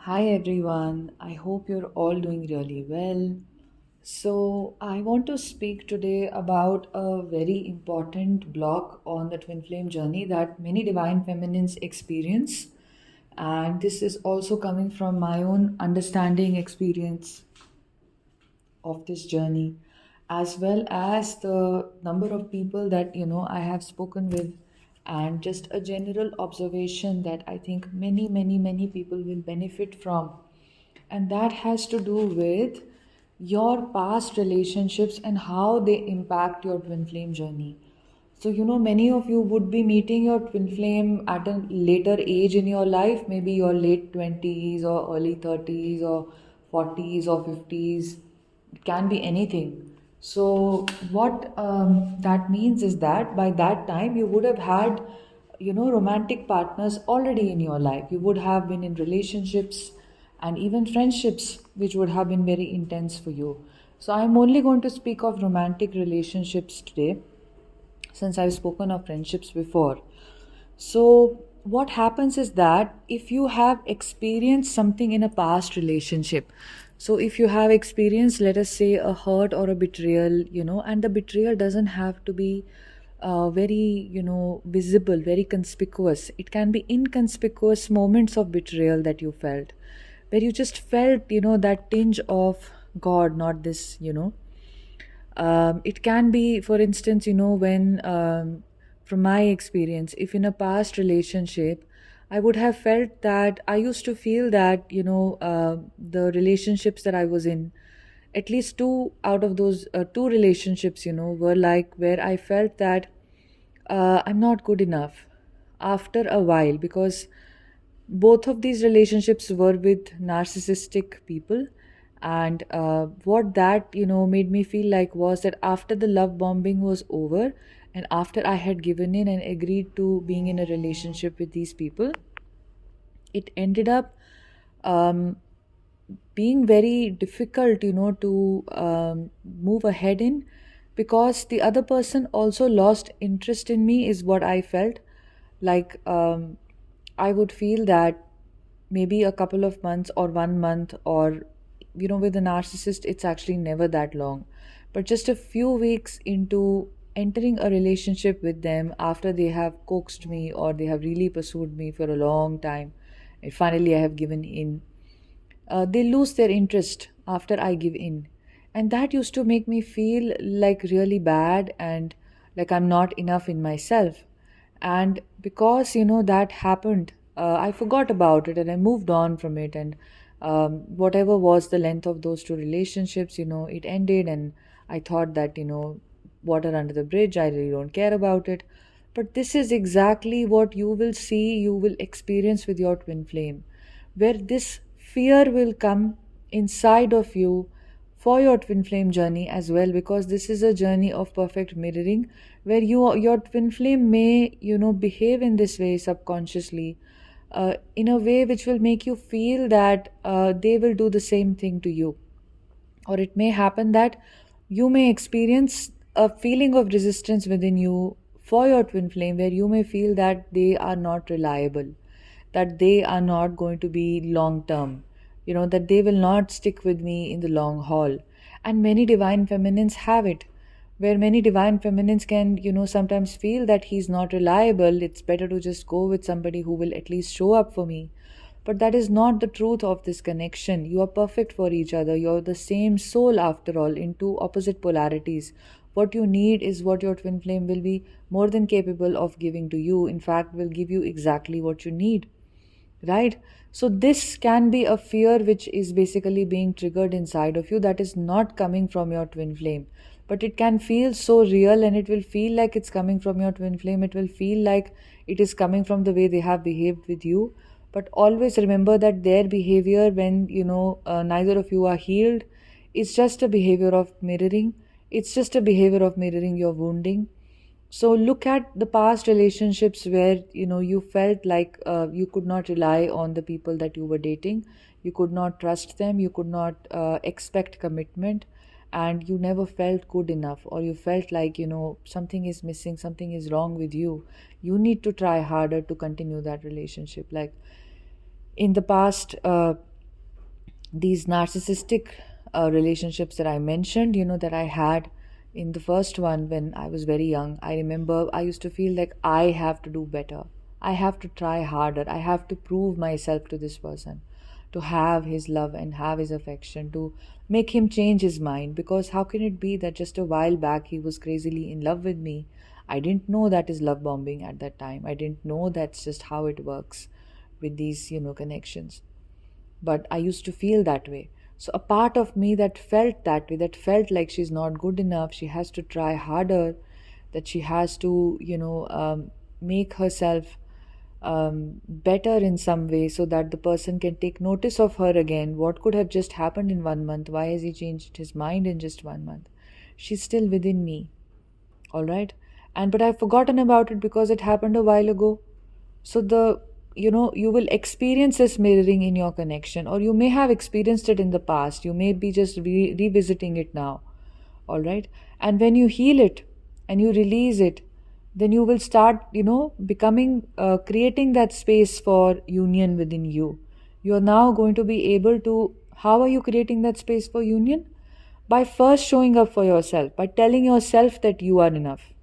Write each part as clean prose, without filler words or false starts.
Hi everyone, I hope you're all doing really well. So, I want to speak today about a very important block on the twin flame journey that many divine feminines experience. And this is also coming from my own understanding experience of this journey, as well as the number of people that I have spoken with, and just a general observation that I think many people will benefit from. And that has to do with your past relationships and how they impact your twin flame journey. So, many of you would be meeting your twin flame at a later age in your life, maybe your late 20s or early 30s or 40s or 50s. It can be anything. So, what that means is that by that time, you would have had, romantic partners already in your life. You would have been in relationships and even friendships, which would have been very intense for you. So, I'm only going to speak of romantic relationships today since I've spoken of friendships before. So, what happens is that if you have experienced something in a past relationship, so if you have experienced, let us say, a hurt or a betrayal, and the betrayal doesn't have to be very, visible, very conspicuous. It can be inconspicuous moments of betrayal that you felt, where you just felt, that tinge of God, not this, it can be, for instance, when, from my experience, if in a past relationship, I would have felt that I used to feel that, the relationships that I was in, at least two out of those two relationships, were like where I felt that I'm not good enough after a while, because both of these relationships were with narcissistic people. And what that made me feel like was that after the love bombing was over, and after I had given in and agreed to being in a relationship with these people, it ended up um, being very difficult, to move ahead in, because the other person also lost interest in me, is what I felt like. I would feel that maybe a couple of months or 1 month, or with a narcissist it's actually never that long, but just a few weeks into entering a relationship with them, after they have coaxed me or they have really pursued me for a long time, and finally I have given in, they lose their interest after I give in. And that used to make me feel like really bad, and like I'm not enough in myself. And because, that happened, I forgot about it and I moved on from it. And whatever was the length of those two relationships, it ended. And I thought that, water under the bridge, I really don't care about it. But this is exactly what you will see, you will experience with your twin flame, where this fear will come inside of you for your twin flame journey as well, because this is a journey of perfect mirroring, where your twin flame may behave in this way subconsciously, in a way which will make you feel that they will do the same thing to you. Or it may happen that you may experience a feeling of resistance within you for your twin flame, where you may feel that they are not reliable, that they are not going to be long term, that they will not stick with me in the long haul. And many divine feminines have it, where many divine feminines can, sometimes feel that he's not reliable. It's better to just go with somebody who will at least show up for me. But that is not the truth of this connection. You are perfect for each other. You're the same soul, after all, in two opposite polarities. What you need is what your twin flame will be more than capable of giving to you. In fact, will give you exactly what you need. Right? So, this can be a fear which is basically being triggered inside of you, that is not coming from your twin flame. But it can feel so real, and it will feel like it's coming from your twin flame. It will feel like it is coming from the way they have behaved with you. But always remember that their behavior, when neither of you are healed, is just a behavior of mirroring. It's just a behavior of mirroring your wounding. So look at the past relationships where you felt like you could not rely on the people that you were dating. You could not trust them. You could not expect commitment, and you never felt good enough, or you felt like something is missing, something is wrong with you. You need to try harder to continue that relationship. Like in the past. these narcissistic relationships that I mentioned, that I had in the first one when I was very young, I remember I used to feel like I have to do better. I have to try harder. I have to prove myself to this person, to have his love and have his affection, to make him change his mind. Because how can it be that just a while back he was crazily in love with me? I didn't know that is love bombing at that time. I didn't know that's just how it works with these, connections, but I used to feel that way. So a part of me that felt that way, that felt like she's not good enough, she has to try harder, that she has to, make herself better in some way so that the person can take notice of her again. What could have just happened in 1 month? Why has he changed his mind in just 1 month? She's still within me, all right? And but I've forgotten about it because it happened a while ago. So you will experience this mirroring in your connection, or you may have experienced it in the past. You may be just revisiting it now, all right? And when you heal it and you release it, then you will start becoming creating that space for union within you. You are now going to be able to. How are you creating that space for union? By first showing up for yourself, by telling yourself that you are enough,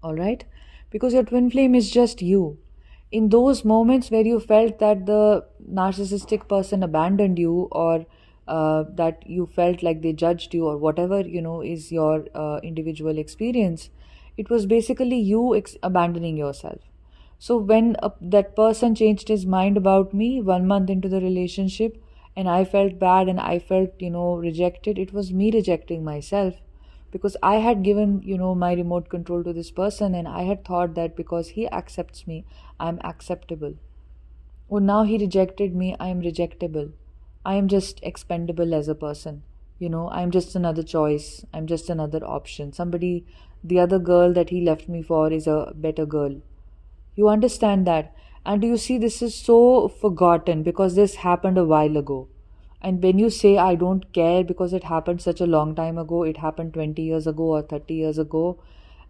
all right? Because your twin flame is just you. In those moments where you felt that the narcissistic person abandoned you, or that you felt like they judged you, or whatever is your individual experience, it was basically you abandoning yourself. So when that person changed his mind about me 1 month into the relationship, and I felt bad and I felt rejected, it was me rejecting myself, because I had given my remote control to this person, and I had thought that because he accepts me, I'm acceptable. Oh, now he rejected me, I am rejectable. I am just expendable as a person. I'm just another choice. I'm just another option. Somebody, the other girl that he left me for is a better girl. You understand that? And do you see, this is so forgotten because this happened a while ago. And when you say I don't care because it happened such a long time ago, it happened 20 years ago or 30 years ago,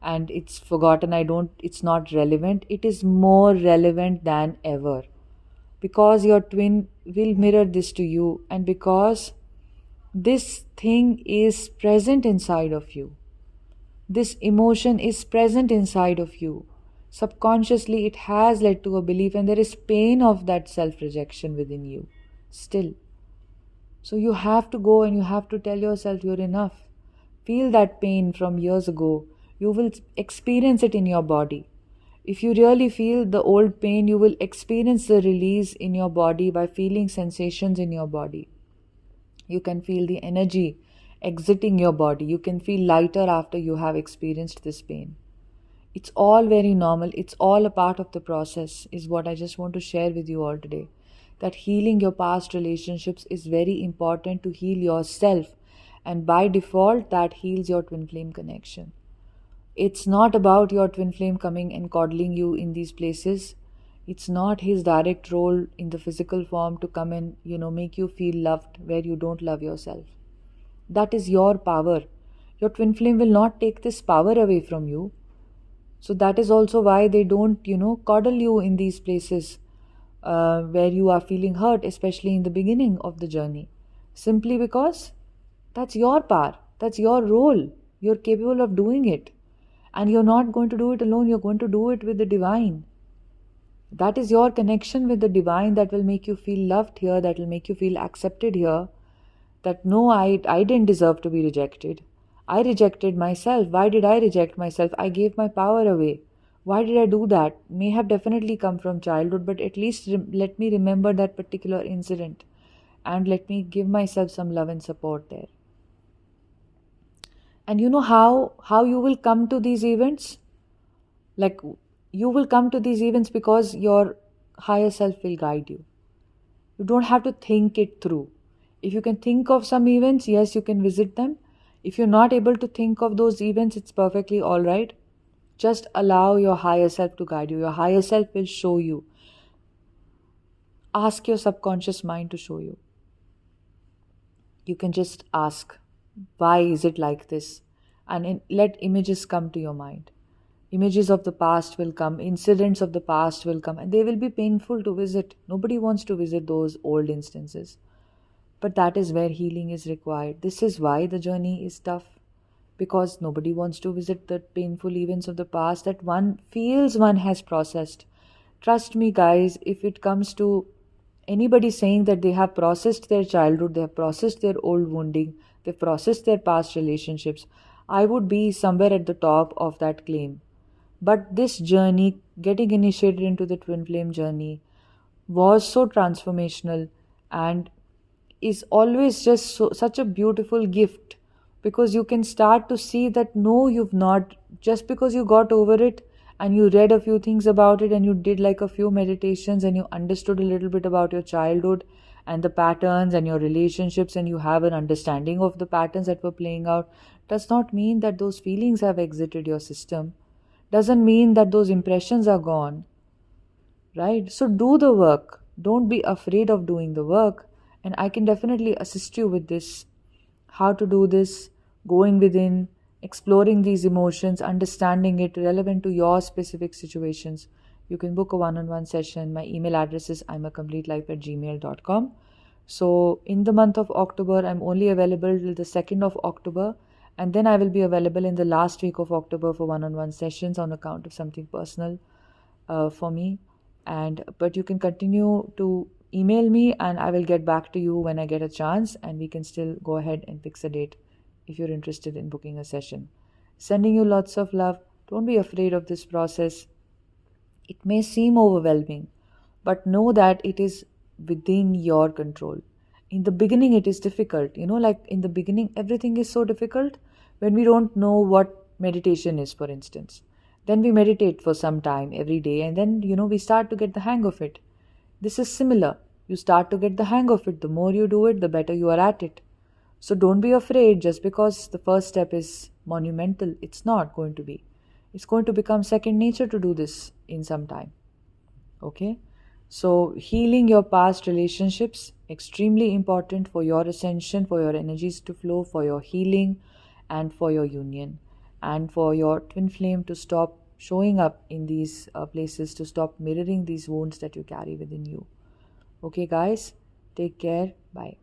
and it's forgotten, it's not relevant. It is more relevant than ever, because your twin will mirror this to you, and because this thing is present inside of you. This emotion is present inside of you. Subconsciously, it has led to a belief, and there is pain of that self rejection within you still. So, you have to go and you have to tell yourself you're enough. Feel that pain from years ago. You will experience it in your body. If you really feel the old pain, you will experience the release in your body by feeling sensations in your body. You can feel the energy exiting your body. You can feel lighter after you have experienced this pain. It's all very normal. It's all a part of the process, is what I just want to share with you all today. That healing your past relationships is very important to heal yourself. And by default, that heals your twin flame connection. It's not about your twin flame coming and coddling you in these places. It's not his direct role in the physical form to come and, make you feel loved where you don't love yourself. That is your power. Your twin flame will not take this power away from you. So that is also why they don't, coddle you in these places where you are feeling hurt, especially in the beginning of the journey. Simply because that's your power, that's your role. You're capable of doing it. And you're not going to do it alone, you're going to do it with the divine. That is your connection with the divine that will make you feel loved here, that will make you feel accepted here. That no, I didn't deserve to be rejected. I rejected myself. Why did I reject myself? I gave my power away. Why did I do that? May have definitely come from childhood, but at least let me remember that particular incident, and let me give myself some love and support there. And you know how you will come to these events? Like, you will come to these events because your higher self will guide you. You don't have to think it through. If you can think of some events, yes, you can visit them. If you're not able to think of those events, it's perfectly all right. Just allow your higher self to guide you. Your higher self will show you. Ask your subconscious mind to show you. You can just ask, why is it like this? And let images come to your mind. Images of the past will come, incidents of the past will come, and they will be painful to visit. Nobody wants to visit those old instances. But that is where healing is required. This is why the journey is tough, because nobody wants to visit the painful events of the past that one feels one has processed. Trust me, guys, if it comes to anybody saying that they have processed their childhood, they have processed their old wounding, they've processed their past relationships, I would be somewhere at the top of that claim. But this journey, getting initiated into the twin flame journey, was so transformational and is always just such a beautiful gift, because you can start to see that no, you've not, just because you got over it and you read a few things about it and you did like a few meditations and you understood a little bit about your childhood and the patterns and your relationships, and you have an understanding of the patterns that were playing out, does not mean that those feelings have exited your system, doesn't mean that those impressions are gone, right? So do the work. Don't be afraid of doing the work. And I can definitely assist you with this. How to do this, going within, exploring these emotions, understanding it relevant to your specific situations. You can book a one-on-one session. My email address is imacompletelife@gmail.com. So in the month of October, I'm only available till the 2nd of October. And then I will be available in the last week of October for one-on-one sessions on account of something personal for me. And but you can continue to email me and I will get back to you when I get a chance, and we can still go ahead and fix a date if you're interested in booking a session. Sending you lots of love. Don't be afraid of this process. It may seem overwhelming, but know that it is within your control. In the beginning, it is difficult. Like in the beginning, everything is so difficult when we don't know what meditation is, for instance. Then we meditate for some time every day, and then, we start to get the hang of it. This is similar. You start to get the hang of it. The more you do it, the better you are at it. So don't be afraid just because the first step is monumental. It's not going to be. It's going to become second nature to do this in some time. Okay? So healing your past relationships, extremely important for your ascension, for your energies to flow, for your healing, and for your union, and for your twin flame to stop showing up in these places, to stop mirroring these wounds that you carry within you. Okay, guys, take care. Bye.